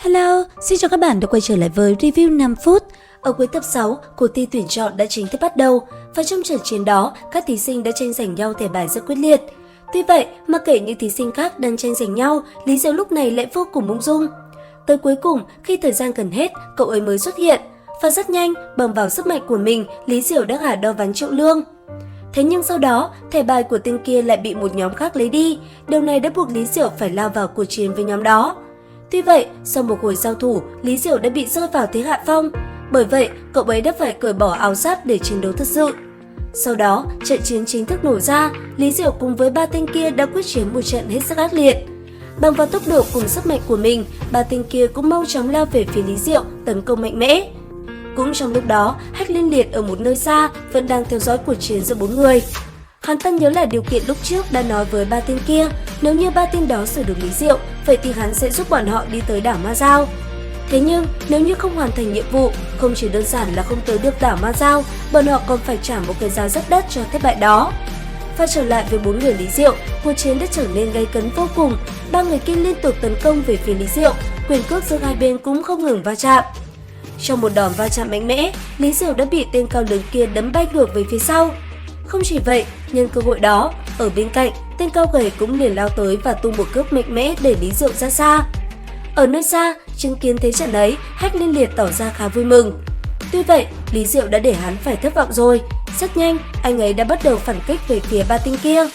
Hello, xin chào các bạn đã quay trở lại với review 5 phút. Ở cuối tập 6, cuộc thi tuyển chọn đã chính thức bắt đầu và trong trận chiến đó, các thí sinh đã tranh giành nhau thẻ bài rất quyết liệt. Tuy vậy, mặc kệ những thí sinh khác đang tranh giành nhau, Lý Diệu lúc này lại vô cùng ung dung. Tới cuối cùng, khi thời gian gần hết, cậu ấy mới xuất hiện và rất nhanh, bằng vào sức mạnh của mình, Lý Diệu đã gả đo ván Triệu Lương. Thế nhưng sau đó, thẻ bài của tên kia lại bị một nhóm khác lấy đi. Điều này đã buộc Lý Diệu phải lao vào cuộc chiến với nhóm đó. Tuy vậy, sau một hồi giao thủ, Lý Diệu đã bị rơi vào thế hạ phong. Bởi vậy, cậu ấy đã phải cởi bỏ áo giáp để chiến đấu thật sự. Sau đó, trận chiến chính thức nổ ra, Lý Diệu cùng với ba tên kia đã quyết chiến một trận hết sức ác liệt. Bằng vào tốc độ cùng sức mạnh của mình, ba tên kia cũng mau chóng lao về phía Lý Diệu, tấn công mạnh mẽ. Cũng trong lúc đó, Hách Liên Liệt ở một nơi xa vẫn đang theo dõi cuộc chiến giữa bốn người. Hắn ta nhớ lại điều kiện lúc trước đã nói với ba tên kia, nếu như ba tên đó xử được Lý Diệu, vậy thì hắn sẽ giúp bọn họ đi tới đảo Ma Dao. Thế nhưng, nếu như không hoàn thành nhiệm vụ, không chỉ đơn giản là không tới được đảo Ma Dao, bọn họ còn phải trả một cái giá rất đắt cho thất bại đó. Và trở lại với bốn người Lý Diệu, cuộc chiến đã trở nên gay cấn vô cùng. Ba người kia liên tục tấn công về phía Lý Diệu, quyền cước giữa hai bên cũng không ngừng va chạm. Trong một đòn va chạm mạnh mẽ, Lý Diệu đã bị tên cao lớn kia đấm bay ngược về phía sau. Không chỉ vậy, nhân cơ hội đó, ở bên cạnh, tên cao gầy cũng liền lao tới và tung một cước mạnh mẽ để Lý Diệu ra xa. Ở nơi xa, chứng kiến thế trận ấy, Hách Liên Liệt tỏ ra khá vui mừng. Tuy vậy, Lý Diệu đã để hắn phải thất vọng rồi. Rất nhanh, anh ấy đã bắt đầu phản kích về phía ba tên kia.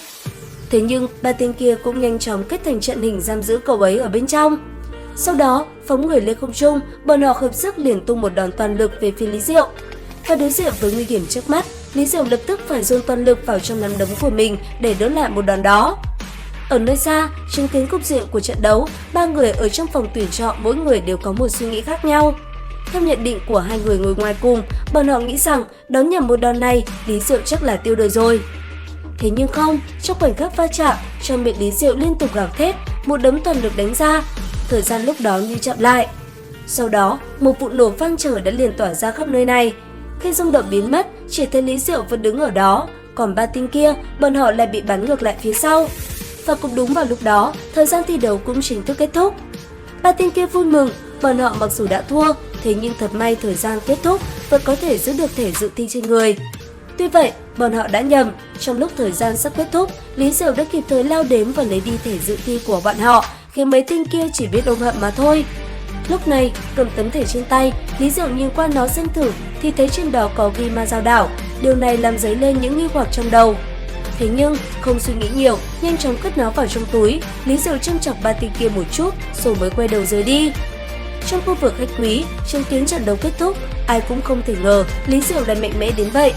Thế nhưng, ba tên kia cũng nhanh chóng kết thành trận hình giam giữ cậu ấy ở bên trong. Sau đó, phóng người lên không trung, bọn họ hợp sức liền tung một đòn toàn lực về phía Lý Diệu. Và đối diện với nguy hiểm trước mắt, Lý Diệu lập tức phải dồn toàn lực vào trong nắm đấm của mình để đỡ lại một đòn đó. Ở nơi xa, chứng kiến cục diện của trận đấu, ba người ở trong phòng tuyển chọn mỗi người đều có một suy nghĩ khác nhau. Theo nhận định của hai người ngồi ngoài cùng, bọn họ nghĩ rằng đón nhầm một đòn này, Lý Diệu chắc là tiêu đời rồi. Thế nhưng không, trong khoảnh khắc va chạm, trong miệng Lý Diệu liên tục gào thét, một đấm toàn lực đánh ra. Thời gian lúc đó như chậm lại. Sau đó, một vụ nổ vang trời đã liền tỏa ra khắp nơi này. Khi rung động biến mất, chỉ thấy Lý Diệu vẫn đứng ở đó, còn ba tên kia, bọn họ lại bị bắn ngược lại phía sau. Và cũng đúng vào lúc đó, thời gian thi đấu cũng chính thức kết thúc. Ba tên kia vui mừng, bọn họ mặc dù đã thua, thế nhưng thật may thời gian kết thúc vẫn có thể giữ được thẻ dự thi trên người. Tuy vậy, bọn họ đã nhầm, trong lúc thời gian sắp kết thúc, Lý Diệu đã kịp thời lao đến và lấy đi thẻ dự thi của bọn họ, khiến mấy tên kia chỉ biết ôm hận mà thôi. Lúc này, cầm tấm thẻ trên tay, Lý Diệu nhìn qua nó xem thử thì thấy trên đó có ghi Ma Dao đảo. Điều này làm dấy lên những nghi hoặc trong đầu. Thế nhưng, không suy nghĩ nhiều, nhanh chóng cất nó vào trong túi, Lý Diệu châm chọc ba tên kia một chút rồi mới quay đầu rời đi. Trong khu vực khách quý, chứng kiến trận đấu kết thúc, ai cũng không thể ngờ Lý Diệu lại mạnh mẽ đến vậy.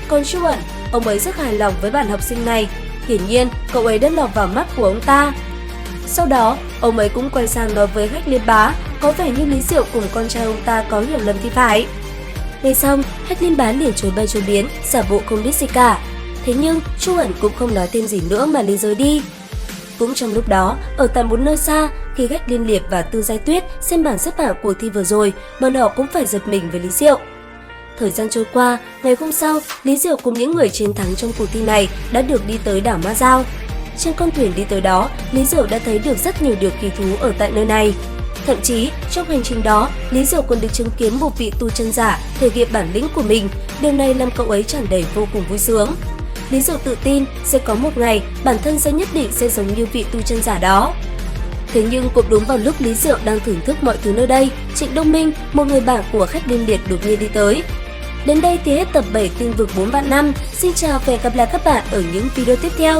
Còn Chu Ẩn, ông ấy rất hài lòng với bạn học sinh này, hiển nhiên cậu ấy đã lọt vào mắt của ông ta. Sau đó, ông ấy cũng quay sang nói với Hách Liên Bá, có vẻ như Lý Diệu cùng con trai ông ta có hiểu lầm thì phải. Nghe xong, Hách Liên Bá liền chối bay chối biến, giả bộ không biết gì cả. Thế nhưng, Chu Ẩn cũng không nói thêm gì nữa mà liền rời đi. Cũng trong lúc đó, ở tại một nơi xa, khi Hách Liên Liệt và Tư Giai Tuyết xem bảng xếp hạng cuộc thi vừa rồi, bọn họ cũng phải giật mình với Lý Diệu. Thời gian trôi qua, ngày hôm sau, Lý Diệu cùng những người chiến thắng trong cuộc thi này đã được đi tới đảo Ma Dao. Trên con thuyền đi tới đó, Lý Diệu đã thấy được rất nhiều điều kỳ thú ở tại nơi này. Thậm chí, trong hành trình đó, Lý Diệu còn được chứng kiến một vị tu chân giả thể hiện bản lĩnh của mình. Điều này làm cậu ấy tràn đầy vô cùng vui sướng. Lý Diệu tự tin sẽ có một ngày bản thân sẽ nhất định sẽ giống như vị tu chân giả đó. Thế nhưng cũng đúng vào lúc Lý Diệu đang thưởng thức mọi thứ nơi đây, Trịnh Đông Minh, một người bạn của Hách Liên Liệt đột nhiên đi tới. Đến đây thì hết tập 7 Tinh vực 4 vạn 5. Xin chào và hẹn gặp lại các bạn ở những video tiếp theo.